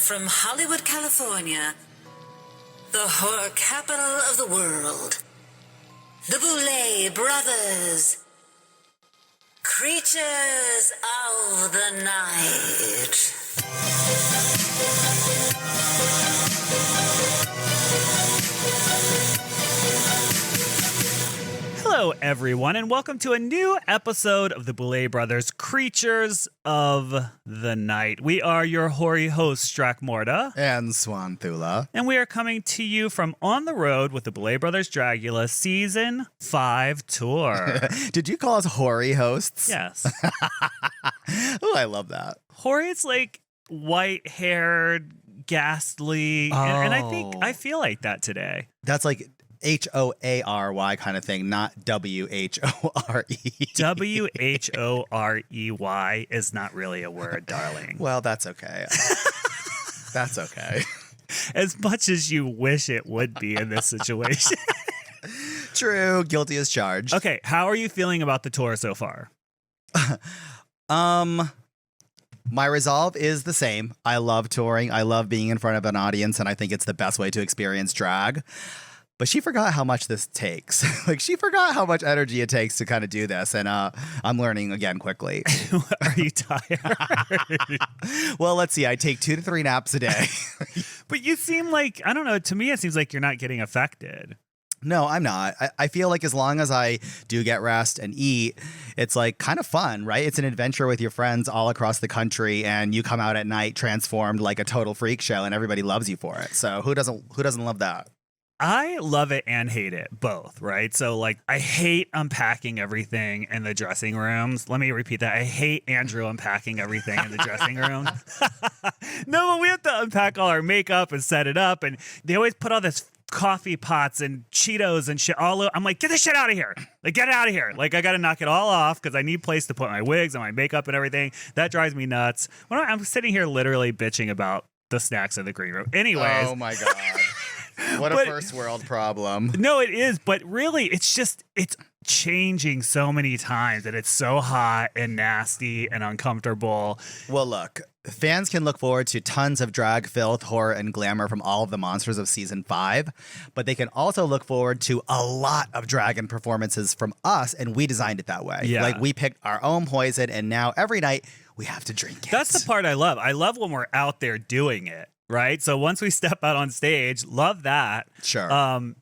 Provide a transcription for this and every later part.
from Hollywood, California, the horror capital of the world, the Boulet Brothers, creatures of the night. Hello, everyone, and welcome to a new episode of the Boulet Brothers Creatures of the Night. We are your hoary hosts, Dracmorda and Swan Thula, and we are coming to you from On the Road with the Boulet Brothers Dragula Season 5 tour. Did you call us hoary hosts? Yes. Oh, I love that. Hoary, it's like white-haired, ghastly, and I feel like that today. That's like Hoary kind of thing, not Whore. Whorey is not really a word, darling. Well, that's okay. That's okay. As much as you wish it would be in this situation. True. Guilty as charged. Okay, how are you feeling about the tour so far? My resolve is the same. I love touring. I love being in front of an audience, and I think it's the best way to experience drag. But she forgot how much this takes. She forgot how much energy it takes to kind of do this. And I'm learning again quickly. Are you tired? Well, let's see. I take 2 to 3 naps a day. But you seem like, I don't know, to me it seems like you're not getting affected. No, I'm not. I feel like as long as I do get rest and eat, it's like kind of fun, right? It's an adventure with your friends all across the country, and you come out at night transformed like a total freak show, and everybody loves you for it. So who doesn't love that? I love it and hate it, both, right? So, like, I hate unpacking everything in the dressing rooms. Let me repeat that. I hate Andrew unpacking everything in the dressing room. No, but we have to unpack all our makeup and set it up, and they always put all this coffee pots and Cheetos and shit all over. I'm like, get this shit out of here. Like, get it out of here. Like, I got to knock it all off because I need place to put my wigs and my makeup and everything. That drives me nuts. I'm sitting here literally bitching about the snacks in the green room. Anyways. Oh, my God. What a first world problem. No, it is. But really, it's changing so many times that it's so hot and nasty and uncomfortable. Well, look, fans can look forward to tons of drag, filth, horror, and glamour from all of the monsters of season 5. But they can also look forward to a lot of drag and performances from us. And we designed it that way. Yeah. Like, we picked our own poison. And now every night we have to drink it. That's the part I love. I love when we're out there doing it. Right. So once we step out on stage, love that. Sure.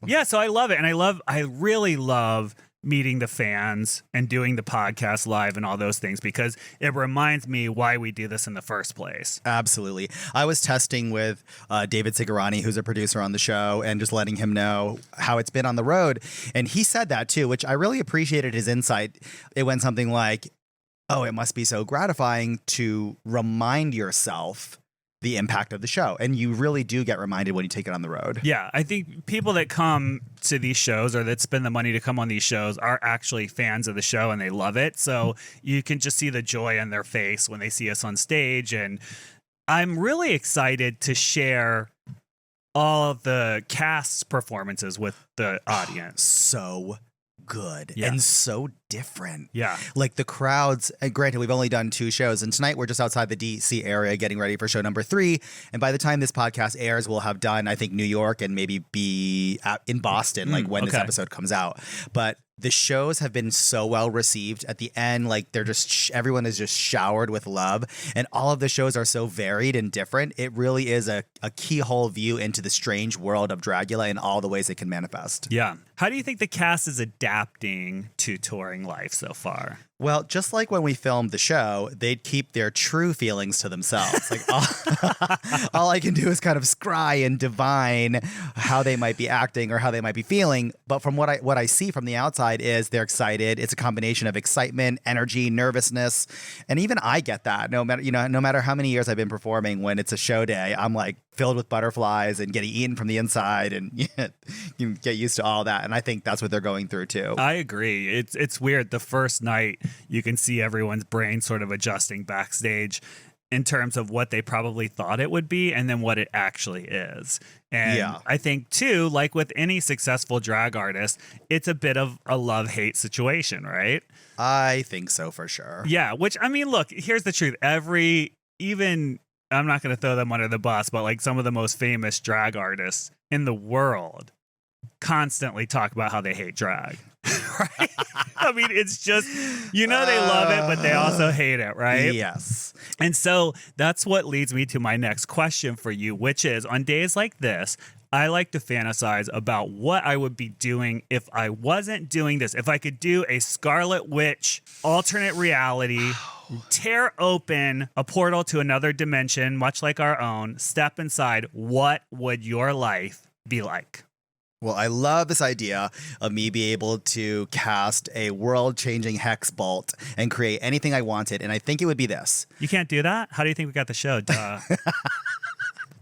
Yeah. So I love it. And I really love meeting the fans and doing the podcast live and all those things because it reminds me why we do this in the first place. Absolutely. I was testing with David Sigarani, who's a producer on the show, and just letting him know how it's been on the road. And he said that, too, which I really appreciated his insight. It went something like, oh, it must be so gratifying to remind yourself the impact of the show. And you really do get reminded when you take it on the road. Yeah, I think people that come to these shows or that spend the money to come on these shows are actually fans of the show and they love it. So you can just see the joy on their face when they see us on stage. And I'm really excited to share all of the cast's performances with the audience. So good. Yeah. And so different. Yeah. Like the crowds, and granted, we've only done 2 shows, and tonight we're just outside the DC area getting ready for show number 3. And by the time this podcast airs, we'll have done, I think, New York and maybe be in Boston, like when this episode comes out. But the shows have been so well received at the end. Like they're just, everyone is just showered with love. And all of the shows are so varied and different. It really is a keyhole view into the strange world of Dragula and all the ways it can manifest. Yeah. How do you think the cast is adapting to touring life so far? Well, just like when we filmed the show, they'd keep their true feelings to themselves. Like all I can do is kind of scry and divine how they might be acting or how they might be feeling. But from what I see from the outside is they're excited. It's a combination of excitement, energy, nervousness, and even I get that. No matter how many years I've been performing, when it's a show day, I'm like filled with butterflies and getting eaten from the inside, and you get used to all that. And I think that's what they're going through too. I agree. It's weird. The first night, you can see everyone's brain sort of adjusting backstage in terms of what they probably thought it would be and then what it actually is. And I think, too, like with any successful drag artist, it's a bit of a love-hate situation, right? I think so, for sure. Yeah, which, I mean, look, here's the truth. Even I'm not going to throw them under the bus, but like some of the most famous drag artists in the world constantly talk about how they hate drag. Right? I mean, it's just, they love it, but they also hate it, right? Yes. And so that's what leads me to my next question for you, which is on days like this, I like to fantasize about what I would be doing if I wasn't doing this. If I could do a Scarlet Witch alternate reality, tear open a portal to another dimension, much like our own, step inside, what would your life be like? Well, I love this idea of me being able to cast a world-changing hex bolt and create anything I wanted, and I think it would be this. You can't do that? How do you think we got the show? Duh.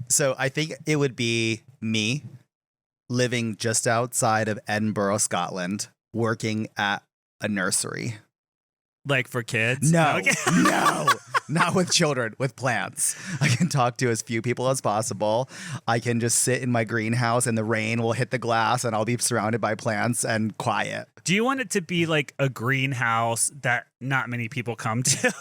So I think it would be me living just outside of Edinburgh, Scotland, working at a nursery. Like for kids? No, Okay. no, not with children, with plants. I can talk to as few people as possible. I can just sit in my greenhouse and the rain will hit the glass and I'll be surrounded by plants and quiet. Do you want it to be like a greenhouse that not many people come to?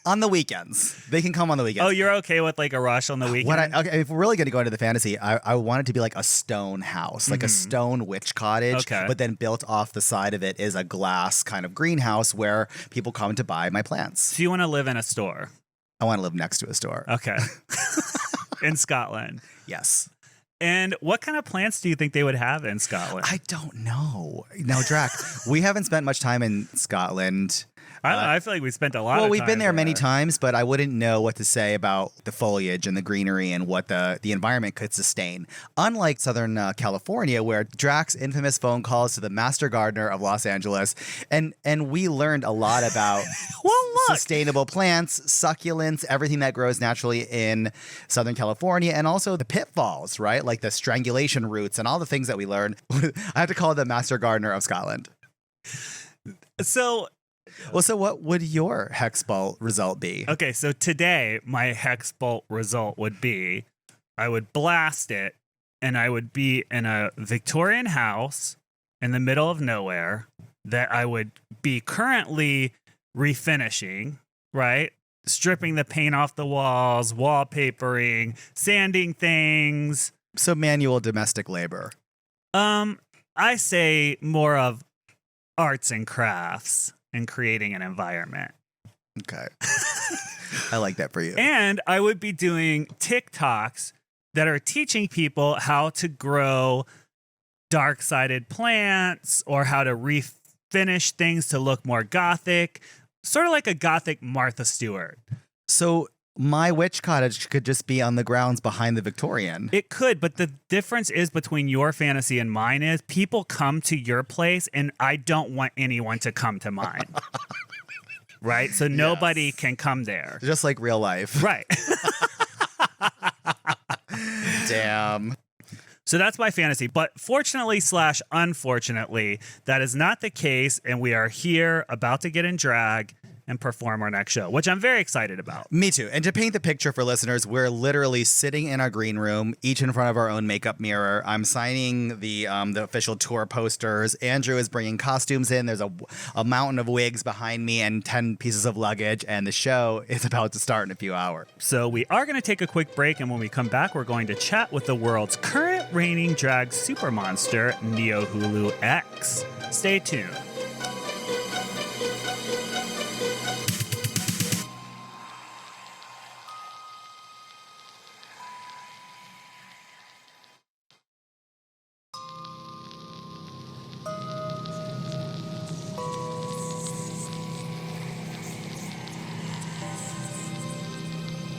On the weekends. They can come on the weekends. Oh, you're okay with like a rush on the weekend? Okay, if we're really going to go into the fantasy, I want it to be like a stone house, like a stone witch cottage, Okay. but then built off the side of it is a glass kind of greenhouse where people come to buy my plants. So you want to live in a store? I want to live next to a store. Okay. In Scotland. Yes. And what kind of plants do you think they would have in Scotland? I don't know. Now, Drac, we haven't spent much time in Scotland. I don't know. I feel like we spent a lot Well, of we've time been there many times, but I wouldn't know what to say about the foliage and the greenery and what the environment could sustain. Unlike Southern California, where Drac's infamous phone calls to the master gardener of Los Angeles, and we learned a lot about sustainable plants, succulents, everything that grows naturally in Southern California, and also the pitfalls, right? Like the strangulation roots and all the things that we learned. I have to call it the master gardener of Scotland. So what would your hex bolt result be? okay, so today my hex bolt result would be I would blast it and I would be in a Victorian house in the middle of nowhere that I would be currently refinishing, right? Stripping the paint off the walls, wallpapering, sanding things. So manual domestic labor. I say more of arts and crafts and creating an environment. Okay. I like that for you. And I would be doing TikToks that are teaching people how to grow dark-sided plants or how to refinish things to look more gothic, sort of like a gothic Martha Stewart. So my witch cottage could just be on the grounds behind the Victorian. It could, but the difference is between your fantasy and mine is people come to your place and I don't want anyone to come to mine. Right? So nobody can come there. Just like real life. Right. Damn. So that's my fantasy. But fortunately / unfortunately, that is not the case. And we are here about to get in drag and perform our next show, which I'm very excited about. Me too. And to paint the picture for listeners, we're literally sitting in our green room, each in front of our own makeup mirror. I'm signing the official tour posters. Andrew is bringing costumes in. There's a mountain of wigs behind me and 10 pieces of luggage. And the show is about to start in a few hours. So we are going to take a quick break. And when we come back, we're going to chat with the world's current reigning drag super monster, Niohuru X. Stay tuned.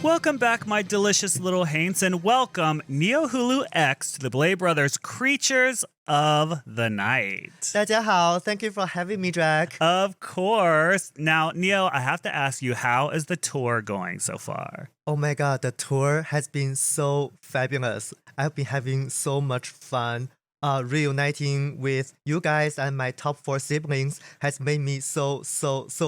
Welcome back, my delicious little haints, and welcome Niohuru X to the Boulet Brothers Creatures of the Night. 大家好, thank you for having me, Drag. Of course. Now, Neo, I have to ask you, how is the tour going so far? Oh my god, the tour has been so fabulous. I've been having so much fun. Reuniting with you guys and my top 4 siblings has made me so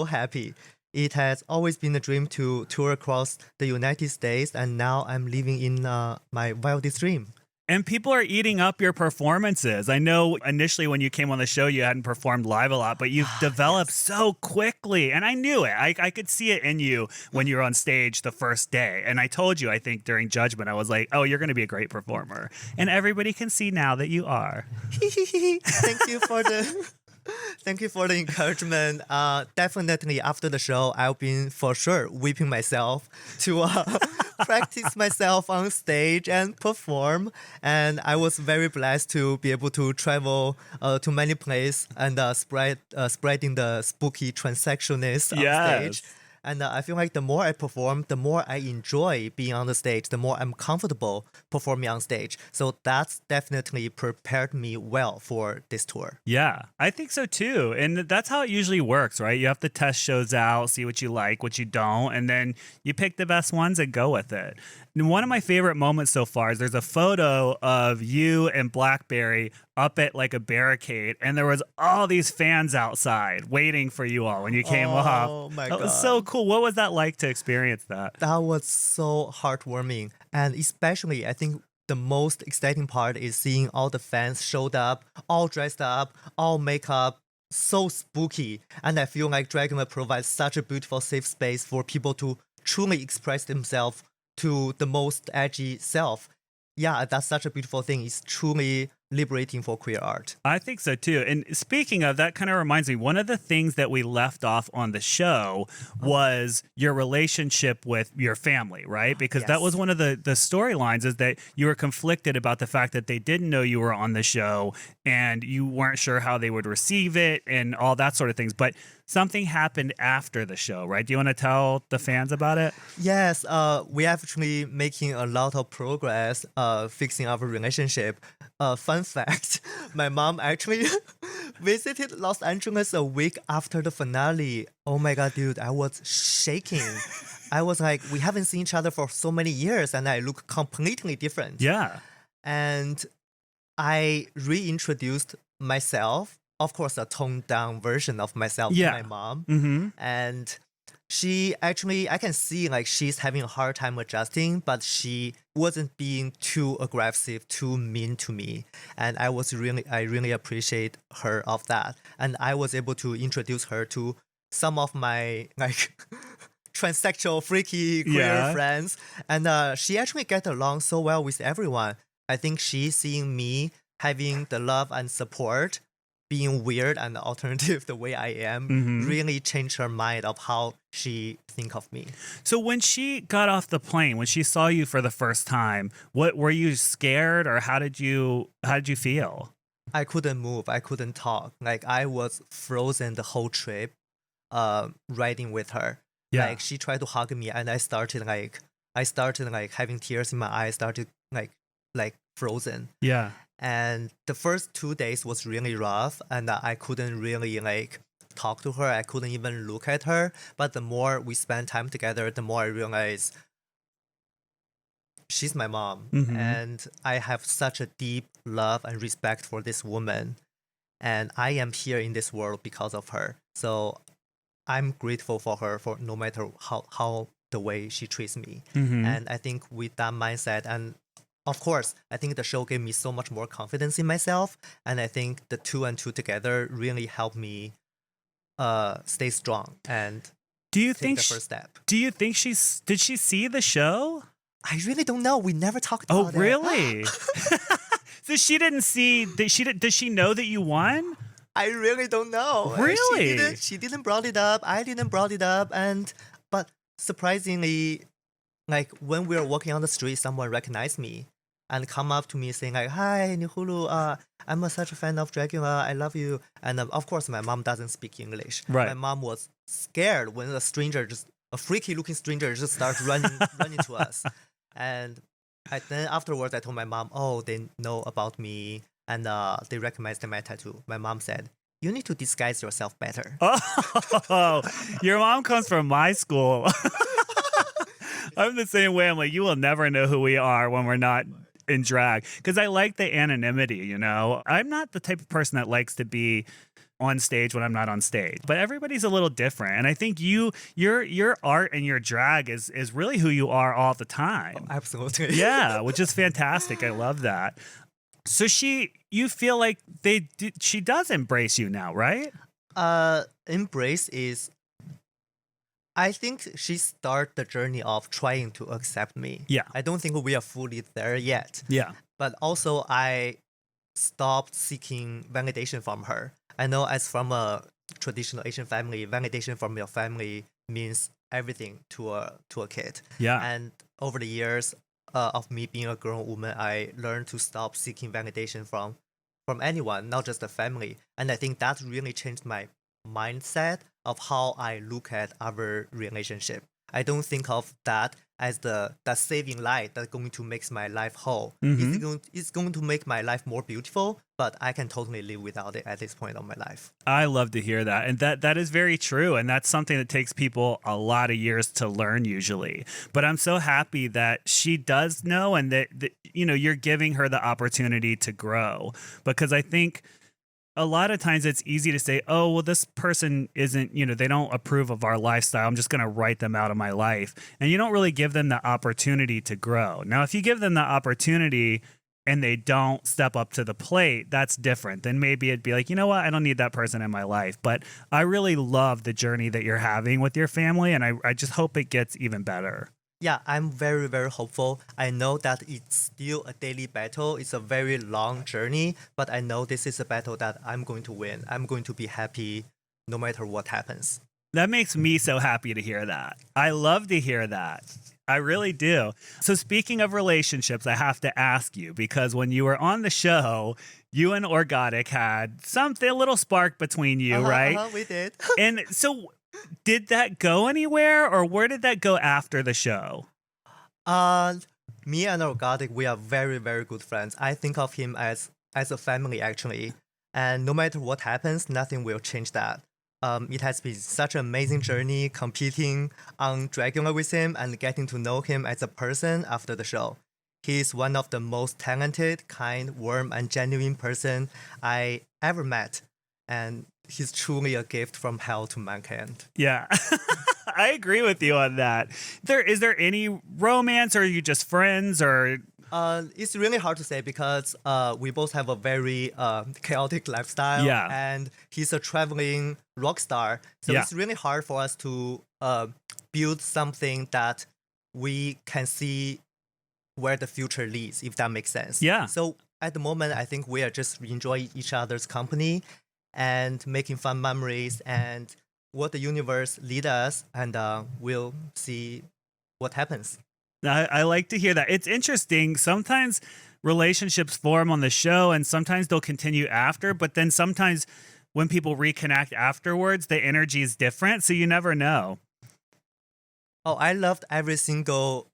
happy. It has always been a dream to tour across the United States, and now I'm living in my wildest dream. And people are eating up your performances. I know initially when you came on the show, you hadn't performed live a lot, but you've developed so quickly. And I knew it. I could see it in you when you were on stage the first day. And I told you, I think during Judgment, I was like, oh, you're going to be a great performer. And everybody can see now that you are. Thank you for the... Thank you for the encouragement. Definitely after the show, I'll be for sure weeping myself to practice myself on stage and perform. And I was very blessed to be able to travel to many places and spreading the spooky transactionist on stage. And I feel like the more I perform, the more I enjoy being on the stage, the more I'm comfortable performing on stage. So that's definitely prepared me well for this tour. Yeah, I think so too. And that's how it usually works, right? You have to test shows out, see what you like, what you don't, and then you pick the best ones and go with it. And one of my favorite moments so far is there's a photo of you and Blackberry up at like a barricade, and there was all these fans outside waiting for you all when you came up. Oh my God. God. That was so cool. What was that like to experience that? That was so heartwarming. And especially, I think the most exciting part is seeing all the fans showed up, all dressed up, all makeup, so spooky. And I feel like Dragula provides such a beautiful safe space for people to truly express themselves to the most edgy self. Yeah, that's such a beautiful thing. It's truly liberating for queer art. I think so too. And speaking of, that kind of reminds me, one of the things that we left off on the show was your relationship with your family, right? Because that was one of the storylines, is that you were conflicted about the fact that they didn't know you were on the show and you weren't sure how they would receive it and all that sort of things. But something happened after the show, right? Do you want to tell the fans about it? Yes, we actually making a lot of progress fixing our relationship. Fun fact, my mom actually visited Los Angeles a week after the finale. Oh my God, dude, I was shaking. I was like, we haven't seen each other for so many years and I look completely different. Yeah. And I reintroduced myself, of course, a toned down version of myself to my mom. Mm-hmm. And she actually, I can see like she's having a hard time adjusting, but she wasn't being too aggressive, too mean to me. And I really appreciate her of that. And I was able to introduce her to some of my like transsexual, freaky queer friends. And she actually get along so well with everyone. I think she's seeing me having the love and support, being weird and alternative the way I am, really changed her mind of how she think of me. So when she got off the plane, when she saw you for the first time, what were you scared, or how did you feel? I couldn't move. I couldn't talk. Like I was frozen the whole trip, riding with her. Yeah. Like she tried to hug me, and I started having tears in my eyes. Started like frozen. Yeah. And the first 2 days was really rough, and I couldn't really like talk to her. I couldn't even look at her. But the more we spent time together, the more I realized she's my mom. And I have such a deep love and respect for this woman. And I am here in this world because of her. So I'm grateful for her for no matter how the way she treats me. And I think with that mindset, and of course, I think the show gave me so much more confidence in myself. And I think the two and two together really helped me stay strong and take the first step. Do you think did she see the show? I really don't know. We never talked about it. Oh, really? So she didn't see, does she know that you won? I really don't know. Really? She didn't brought it up. I didn't brought it up. But surprisingly, like when we were walking on the street, someone recognized me and come up to me saying like, "Hi, Niohuru, I'm such a fan of Dragula. I love you." And of course, my mom doesn't speak English. Right. My mom was scared when a freaky-looking stranger just started running to us. And then afterwards, I told my mom, "Oh, they know about me and they recognized my tattoo." My mom said, "You need to disguise yourself better." Oh, your mom comes from my school. I'm the same way. I'm like, you will never know who we are when we're not in drag. Because I like the anonymity, you know? I'm not the type of person that likes to be on stage when I'm not on stage. But everybody's a little different. And I think your art and your drag is really who you are all the time. Absolutely. Yeah, which is fantastic. I love that. So you feel like she does embrace you now, right? Embrace is, I think she started the journey of trying to accept me. Yeah. I don't think we are fully there yet. Yeah. But also I stopped seeking validation from her. I know as from a traditional Asian family, validation from your family means everything to a kid. Yeah. And over the years of me being a grown woman, I learned to stop seeking validation from anyone, not just the family. And I think that really changed my mindset of how I look at our relationship. I don't think of that as that saving light that's going to make my life whole. It's going to make my life more beautiful, but I can totally live without it at this point of my life. I love to hear that. And that is very true. And that's something that takes people a lot of years to learn usually. But I'm so happy that she does know and that you're giving her the opportunity to grow. Because I think a lot of times it's easy to say, oh, well, this person isn't, they don't approve of our lifestyle. I'm just going to write them out of my life. And you don't really give them the opportunity to grow. Now, if you give them the opportunity and they don't step up to the plate, that's different. Then maybe it'd be like, you know what? I don't need that person in my life. But I really love the journey that you're having with your family. And I just hope it gets even better. Yeah, I'm very, very hopeful. I know that it's still a daily battle. It's a very long journey, but I know this is a battle that I'm going to win. I'm going to be happy no matter what happens. That makes me so happy to hear that. I love to hear that. I really do. So speaking of relationships, I have to ask you, because when you were on the show, you and Orgotic had something, a little spark between you, right? We did. And so did that go anywhere, or where did that go after the show? Me and Orgotic, we are very, very good friends. I think of him as a family, actually. And no matter what happens, nothing will change that. It has been such an amazing journey competing on Dragula with him and getting to know him as a person after the show. He is one of the most talented, kind, warm, and genuine person I ever met. And he's truly a gift from hell to mankind. Yeah, I agree with you on that. Is there any romance, or are you just friends, or? It's really hard to say because we both have a very chaotic lifestyle. Yeah. And he's a traveling rock star. So it's really hard for us to build something that we can see where the future leads, if that makes sense. Yeah. So at the moment, I think we are just enjoying each other's company and making fun memories and what the universe lead us, and we'll see what happens. I like to hear that. It's interesting. Sometimes relationships form on the show and sometimes they'll continue after, but then sometimes when people reconnect afterwards, the energy is different. So you never know. Oh, I loved every single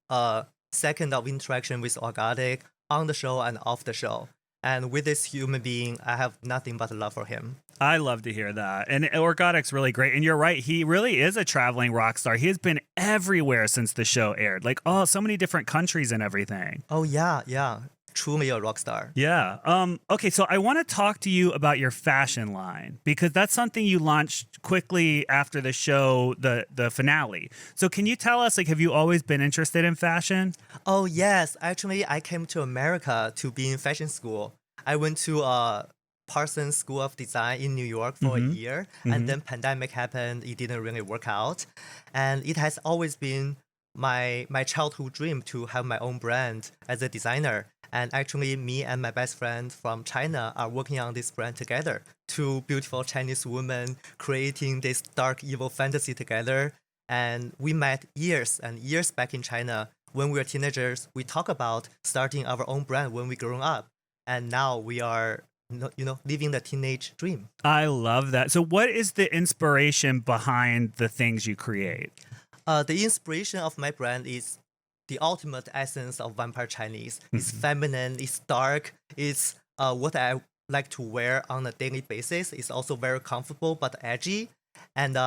second of interaction with Orgotic on the show and off the show. And with this human being, I have nothing but love for him. I love to hear that. And Orgotic's really great. And you're right. He really is a traveling rock star. He has been everywhere since the show aired. Like, so many different countries and everything. Oh, yeah. Truly a rock star. Yeah. Okay, so I want to talk to you about your fashion line, because that's something you launched quickly after the show, the finale. So can you tell us, have you always been interested in fashion? Oh, yes. Actually, I came to America to be in fashion school. I went to Parsons School of Design in New York for a year, and then pandemic happened. It didn't really work out. And it has always been my childhood dream to have my own brand as a designer. And actually, me and my best friend from China are working on this brand together. Two beautiful Chinese women creating this dark, evil fantasy together. And we met years and years back in China. When we were teenagers, we talk about starting our own brand when we grow up. And now we are, living the teenage dream. I love that. So what is the inspiration behind the things you create? The inspiration of my brand is the ultimate essence of Vampire Chinese. It's feminine, it's dark, it's what I like to wear on a daily basis. It's also very comfortable but edgy. And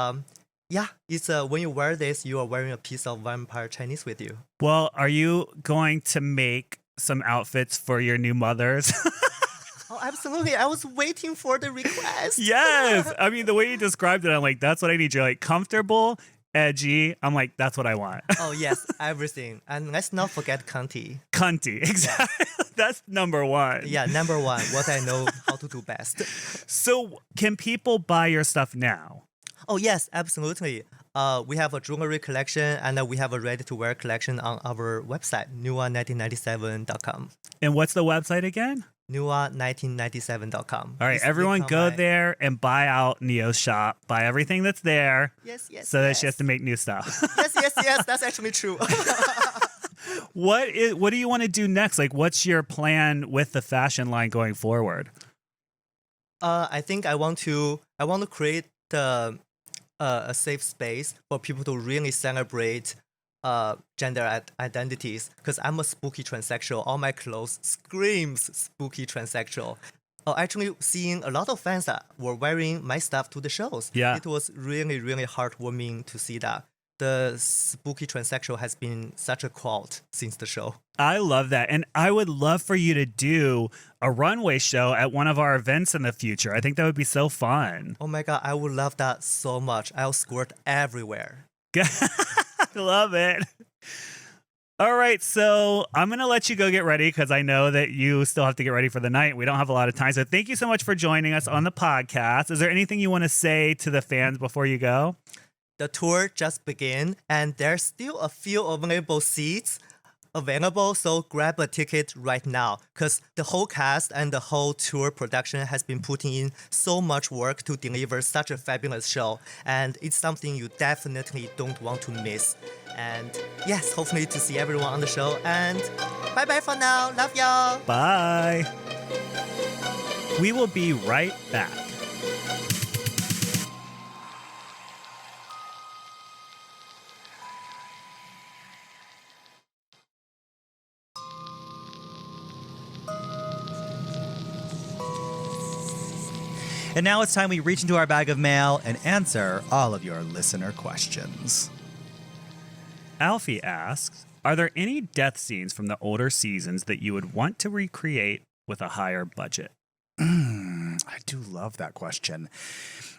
it's when you wear this, you are wearing a piece of Vampire Chinese with you. Well, are you going to make some outfits for your new mothers? Oh, absolutely. I was waiting for the request. Yes. I mean, the way you described it, I'm like, that's what I need. You're like comfortable, edgy. I'm like, that's what I want. Oh, yes, everything. And let's not forget Conti. Cunty. Exactly. That's number one. Yeah, number one, what I know how to do best. So can people buy your stuff now? Oh, yes, absolutely. We have a jewelry collection and we have a ready-to-wear collection on our website, nua1997.com. And what's the website again? nua1997.com. All right, everyone go there and buy out Neo's shop. Buy everything that's there. Yes, yes, So that yes. she has to make new stuff. Yes, that's actually true. What do you want to do next? Like, what's your plan with the fashion line going forward? I think I want to create a safe space for people to really celebrate gender identities, because I'm a spooky transsexual. All my clothes screams spooky transsexual. Actually, seeing a lot of fans that were wearing my stuff to the shows. Yeah. It was really, really heartwarming to see that. The spooky transsexual has been such a quote since the show. I love that. And I would love for you to do a runway show at one of our events in the future. I think that would be so fun. Oh my God, I would love that so much. I'll squirt everywhere. Love it. All right, so I'm going to let you go get ready because I know that you still have to get ready for the night. We don't have a lot of time. So thank you so much for joining us on the podcast. Is there anything you want to say to the fans before you go? The tour just began and there's still a few available seats available, so grab a ticket right now because the whole cast and the whole tour production has been putting in so much work to deliver such a fabulous show, and it's something you definitely don't want to miss. And yes, hopefully to see everyone on the show, and bye bye for now. Love y'all. Bye. We will be right back. And now it's time we reach into our bag of mail and answer all of your listener questions. Alfie asks, are there any death scenes from the older seasons that you would want to recreate with a higher budget? I do love that question.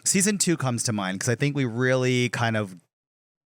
Season 2 comes to mind because I think we really kind of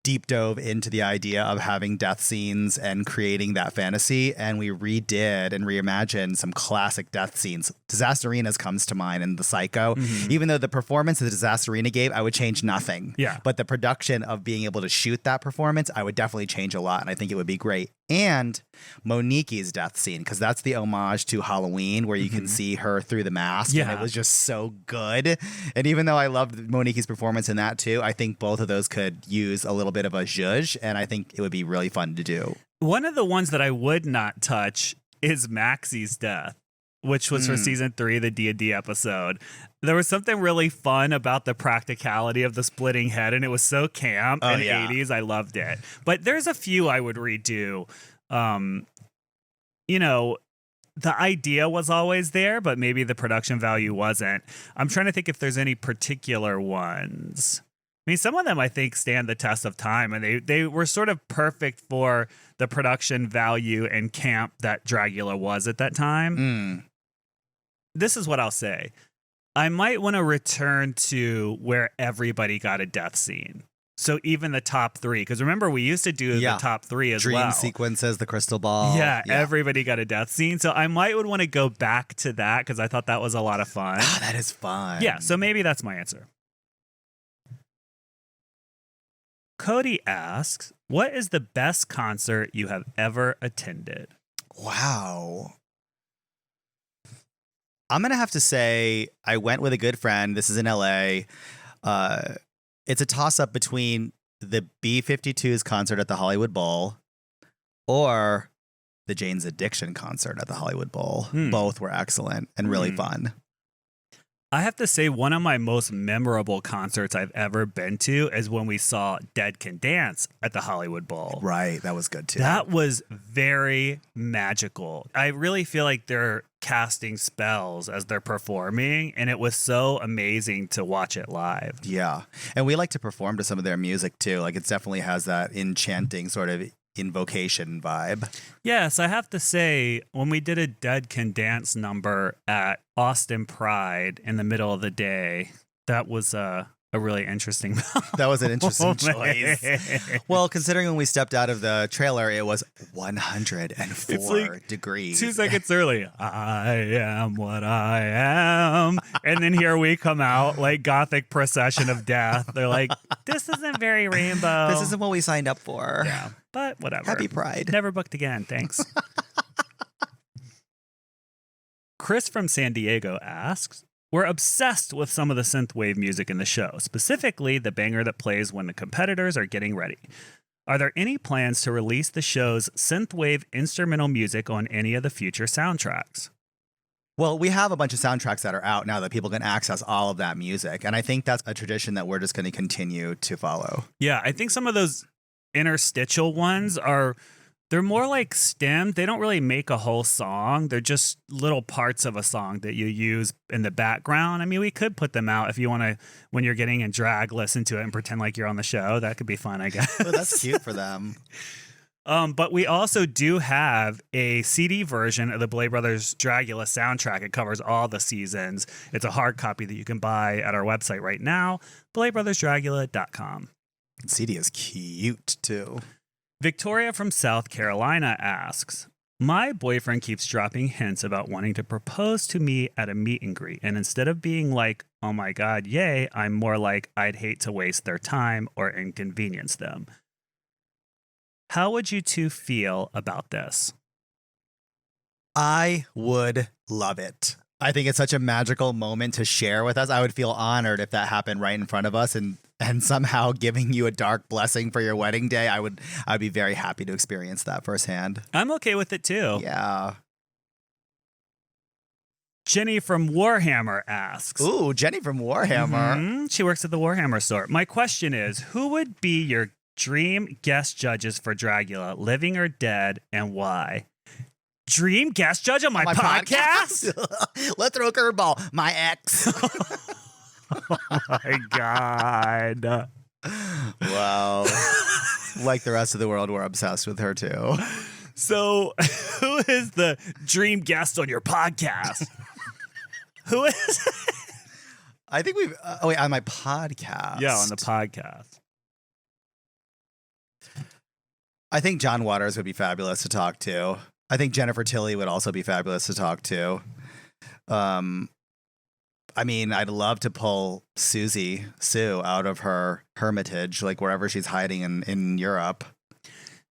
deep dove into the idea of having death scenes and creating that fantasy, and we redid and reimagined some classic death scenes. Disasterina's comes to mind and the Psycho. Even though the performance that Disasterina gave, I would change nothing. Yeah. But the production of being able to shoot that performance, I would definitely change a lot, and I think it would be great. And Monique's death scene, because that's the homage to Halloween where you can see her through the mask. Yeah. And it was just so good. And even though I loved Monique's performance in that too, I think both of those could use a little bit of a zhuzh, and I think it would be really fun to do. One of the ones that I would not touch is Maxie's death, which was for season 3, the D&D episode. There was something really fun about the practicality of the splitting head, and it was so camp and 80s. I loved it. But there's a few I would redo. You know, the idea was always there, but maybe the production value wasn't. I'm trying to think if there's any particular ones. I mean, some of them I think stand the test of time, and they were sort of perfect for the production value and camp that Dragula was at that time. This is what I'll say. I might want to return to where everybody got a death scene. So even the top 3, because remember we used to do the top 3 as Dream well. sequences, the crystal ball. Yeah, everybody got a death scene. So I might would want to go back to that because I thought that was a lot of fun. Ah, that is fun. Yeah, so maybe that's my answer. Cody asks, what is the best concert you have ever attended? Wow. I'm going to have to say I went with a good friend. This is in LA. It's a toss-up between the B-52's concert at the Hollywood Bowl or the Jane's Addiction concert at the Hollywood Bowl. Both were excellent and really fun. I have to say one of my most memorable concerts I've ever been to is when we saw Dead Can Dance at the Hollywood Bowl. Right, that was good too. That was very magical. I really feel like they're casting spells as they're performing, and it was so amazing to watch it live. Yeah, and we like to perform to some of their music too. Like it definitely has that enchanting sort of invocation vibe. Yes, I have to say, when we did a Dead Can Dance number at Austin Pride in the middle of the day, that was a really interesting That was an interesting choice. moment. Well, considering when we stepped out of the trailer, it was 104 It's like degrees. 2 seconds early, I am what I am. And then here we come out like gothic procession of death. They're like, this isn't very rainbow. This isn't what we signed up for. Yeah, but whatever. Happy Pride. Never booked again. Thanks. Chris from San Diego asks, we're obsessed with some of the synthwave music in the show, specifically the banger that plays when the competitors are getting ready. Are there any plans to release the show's synthwave instrumental music on any of the future soundtracks? Well, we have a bunch of soundtracks that are out now that people can access all of that music. And I think that's a tradition that we're just going to continue to follow. Yeah, I think some of those interstitial ones they're more like stemmed. They don't really make a whole song. They're just little parts of a song that you use in the background. I mean, we could put them out if you want to, when you're getting in drag, listen to it and pretend like you're on the show. That could be fun, I guess. Well, that's cute for them. But we also do have a CD version of the Boulet Brothers Dragula soundtrack. It covers all the seasons. It's a hard copy that you can buy at our website right now, BouletBrothersDragula.com. CD is cute, too. Victoria from South Carolina asks, my boyfriend keeps dropping hints about wanting to propose to me at a meet and greet. And instead of being like, oh my God, yay, I'm more like, I'd hate to waste their time or inconvenience them. How would you two feel about this? I would love it. I think it's such a magical moment to share with us. I would feel honored if that happened right in front of us and somehow giving you a dark blessing for your wedding day. I'd be very happy to experience that firsthand. I'm okay with it too. Yeah. Jenny from Warhammer asks. Ooh, Jenny from Warhammer. Mhm. She works at the Warhammer store. My question is, who would be your dream guest judges for Dragula, living or dead, and why? Dream guest judge on my podcast? Let's throw a curveball. My ex. Oh my God. Wow. Like the rest of the world, we're obsessed with her too. So, who is the dream guest on your podcast? Who is? I think we've. On my podcast. Yeah, on the podcast. I think John Waters would be fabulous to talk to. I think Jennifer Tilly would also be fabulous to talk to. I mean, I'd love to pull Sue out of her hermitage, like wherever she's hiding in Europe.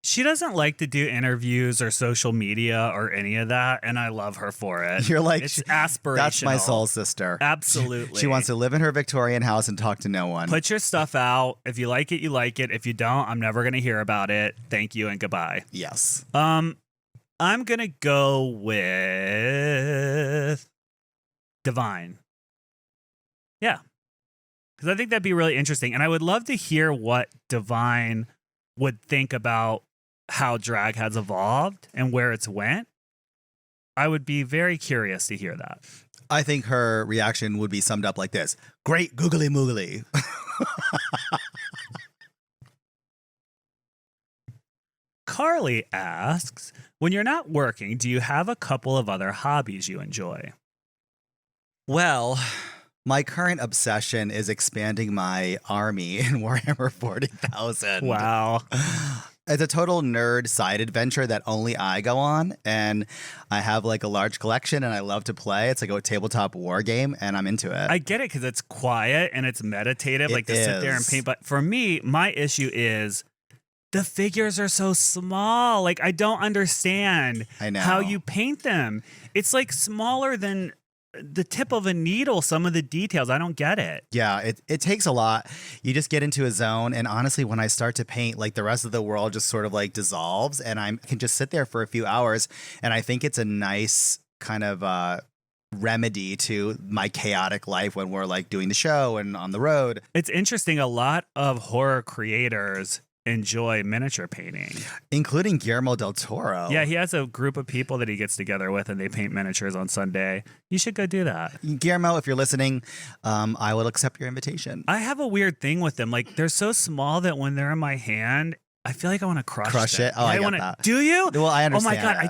She doesn't like to do interviews or social media or any of that, and I love her for it. You're like, it's aspirational. That's my soul sister. Absolutely. She wants to live in her Victorian house and talk to no one. Put your stuff out. If you like it, you like it. If you don't, I'm never going to hear about it. Thank you and goodbye. Yes. I'm going to go with Divine. Yeah. Because I think that'd be really interesting. And I would love to hear what Divine would think about how drag has evolved and where it's went. I would be very curious to hear that. I think her reaction would be summed up like this. Great googly moogly. Carly asks, when you're not working, do you have a couple of other hobbies you enjoy? Well, my current obsession is expanding my army in Warhammer 40,000. Wow. It's a total nerd side adventure that only I go on. And I have like a large collection and I love to play. It's like a tabletop war game and I'm into it. I get it because it's quiet and it's meditative, like to sit there and paint. But for me, my issue is the figures are so small. Like I don't understand how you paint them. It's like smaller than the tip of a needle, some of the details. I don't get it. Yeah, it takes a lot. You just get into a zone. And honestly, when I start to paint, like the rest of the world just sort of like dissolves and I can just sit there for a few hours. And I think it's a nice kind of remedy to my chaotic life when we're like doing the show and on the road. It's interesting. A lot of horror creators enjoy miniature painting, including Guillermo del Toro. Yeah, he has a group of people that he gets together with and they paint miniatures on Sunday. You should go do that. Guillermo, if you're listening, I will accept your invitation. I have a weird thing with them. Like they're so small that when they're in my hand, I feel like I want to Crush it? Oh, I I get want to. that. Do you? Well, I understand. Oh my god! that.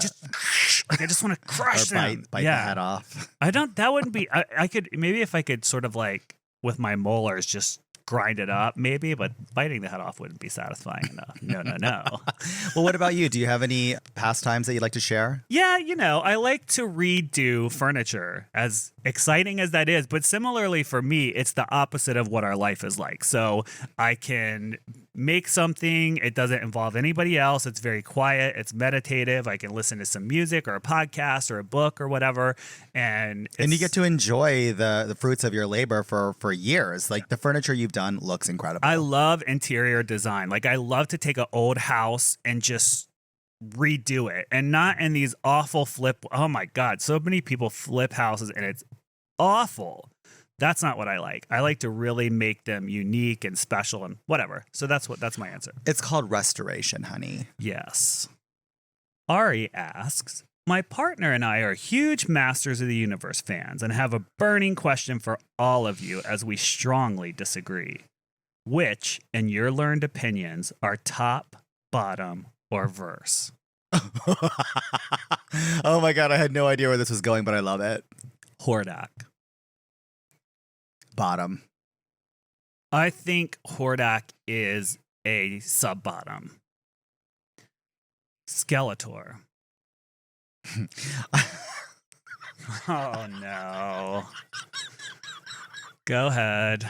I just want to crush or them. bite the head off. I don't. That wouldn't be. I could maybe if I could sort of like with my molars just grind it up, maybe. But biting the head off wouldn't be satisfying enough. No. Well, what about you? Do you have any pastimes that you'd like to share? Yeah, I like to redo furniture, as exciting as that is. But similarly for me, it's the opposite of what our life is like. So I can make something. It doesn't involve anybody else. It's very quiet. It's meditative. I can listen to some music or a podcast or a book or whatever. And you get to enjoy the fruits of your labor for years. Like the furniture you've done looks incredible. I love interior design. Like I love to take an old house and just redo it, and not in these awful flip. Oh my God, so many people flip houses and it's awful. That's not what I like. I like to really make them unique and special and whatever. So that's my answer. It's called restoration, honey. Yes. Ari asks, my partner and I are huge Masters of the Universe fans and have a burning question for all of you as we strongly disagree. Which, in your learned opinions, are top, bottom, or verse? Oh my God, I had no idea where this was going, but I love it. Hordak. Bottom. I think Hordak is a sub-bottom. Skeletor. Oh no. Go ahead.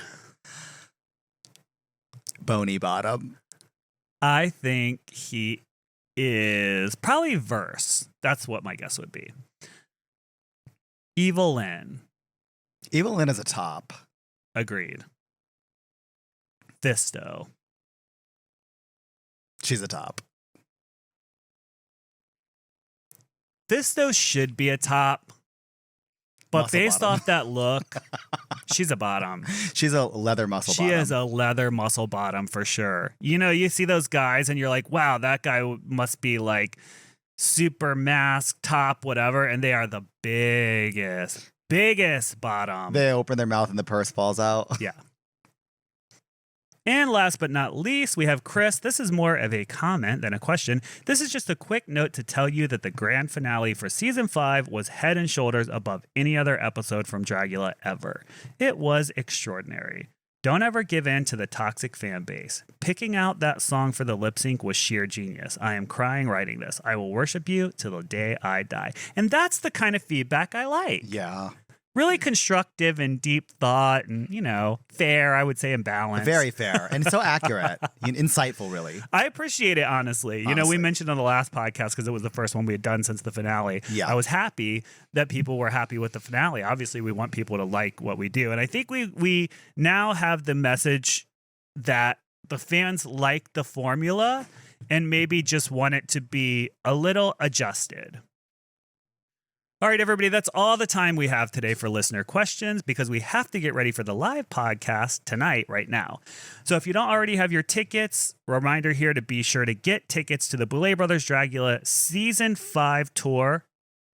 Bony bottom. I think he is probably verse. That's what my guess would be. Evil Lynn. Evil Lynn is a top. Agreed. Fisto. She's a top. Fisto should be a top, but Muscle based bottom. off that look, she's a bottom. She's a leather muscle She bottom. is a leather muscle bottom for sure. You see those guys and you're like, wow, that guy must be like super mask, top, whatever. And they are the biggest bottom. They open their mouth and the purse falls out. Yeah. And last but not least, we have Chris. This is more of a comment than a question. This is just a quick note to tell you that the grand finale for season 5 was head and shoulders above any other episode from Dragula ever. It was extraordinary. Don't ever give in to the toxic fan base. Picking out that song for the lip sync was sheer genius. I am crying writing this. I will worship you till the day I die. And that's the kind of feedback I like. Yeah. Really constructive and deep thought and, fair, I would say, and balanced. Very fair. And so accurate. Insightful, really. I appreciate it, honestly. We mentioned on the last podcast, because it was the first one we had done since the finale. Yeah. I was happy that people were happy with the finale. Obviously, we want people to like what we do. And I think we now have the message that the fans like the formula and maybe just want it to be a little adjusted. All right, everybody, that's all the time we have today for listener questions because we have to get ready for the live podcast tonight, right now. So if you don't already have your tickets, reminder here to be sure to get tickets to the Boulet Brothers Dragula Season 5 tour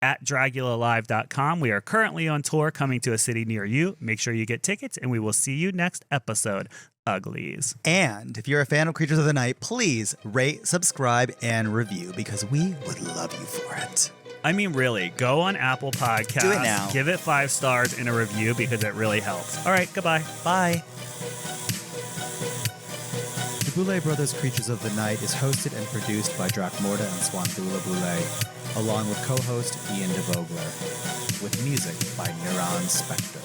at DragulaLive.com. We are currently on tour coming to a city near you. Make sure you get tickets, and we will see you next episode. Uglies. And if you're a fan of Creatures of the Night, please rate, subscribe, and review because we would love you for it. I mean, really, go on Apple Podcasts. Do it now. Give it 5 stars in a review because it really helps. All right, goodbye. Bye. The Boulet Brothers Creatures of the Night is hosted and produced by Dracmorda and Swanthula Boulet, along with co-host Ian DeVogler, with music by Neuron Spector.